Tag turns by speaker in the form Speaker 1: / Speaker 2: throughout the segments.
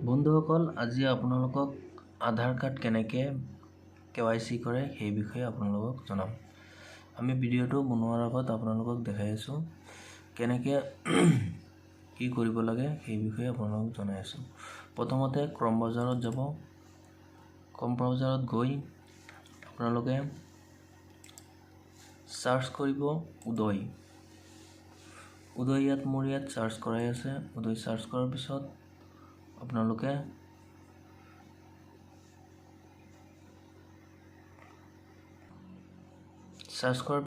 Speaker 1: বন্ধুসকল, আজি আপোনালোকক আধাৰ কাৰ্ড কেনেকৈ KYC কৰে সেই বিষয়ে আপোনালোকক জনাম। আমি ভিডিঅ'টো বনোৱাৰ আগত আপোনালোকক দেখাই আছোঁ কেনেকৈ কি কৰিব লাগে সেই বিষয়ে আপোনালোকক জনাই আছোঁ। প্ৰথমতে ক্ৰম ব্ৰাউজাৰত যাব। ক্ৰম ব্ৰাউজাৰত গৈ আপোনালোকে সাৰ্চ কৰিব উদয়। ইয়াত মোৰ সাৰ্চ কৰাই আছে। উদয় সাৰ্চ কৰাৰ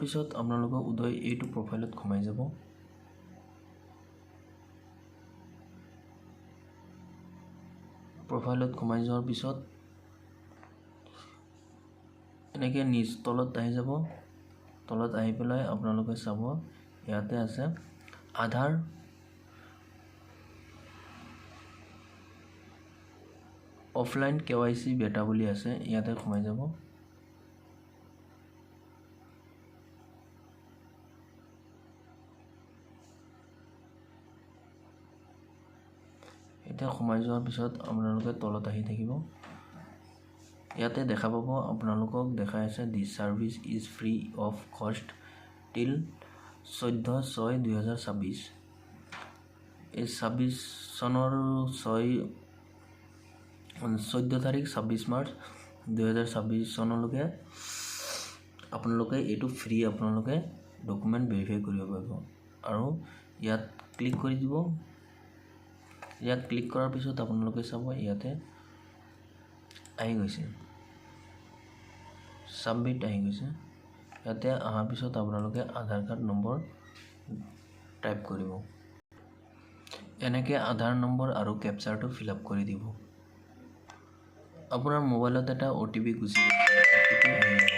Speaker 1: পিছত আপোনালোকে উদয় এইটো প্ৰফাইলত সোমাই যাব। প্ৰফাইলত সোমাই যোৱাৰ পিছত এনেকৈ নিচ তলত আহি যাব। তলত আহি পেলাই আপোনালোকে চাব ইয়াতে আছে আধাৰ অফলাইন KYC বেটা বুলি আছে। ইয়াতে সোমাই যাব। এতিয়া সোমাই যোৱাৰ পিছত আপোনালোকে তলত আহি থাকিব। ইয়াতে দেখা পাব আপোনালোকক দেখাই আছে দিছ সাৰ্ভিস ইজ ফ্ৰী অফ কষ্ট টিল 14/6/2026। এই 26 চনৰ 14 তাৰিখ 26 মাৰ্চ 2026 চনলৈকে আপোনালোকে এইটো ফ্ৰী আপোনালোকে ডকুমেণ্ট ভেৰিফাই কৰিব পাৰিব। আৰু ইয়াত ক্লিক কৰি দিব। ইয়াত ক্লিক কৰাৰ পিছত আপোনালোকে চাব ইয়াতে আহি গৈছে, সাবমিট আহি গৈছে। ইয়াতে অহাৰ পিছত আপোনালোকে আধাৰ কাৰ্ড নম্বৰ টাইপ কৰিব। এনেকৈ আধাৰ নম্বৰ আৰু কেপচাৰটো ফিল আপ কৰি দিব। আপোনাৰ মোবাইলত এটা OTP গুচি যাব।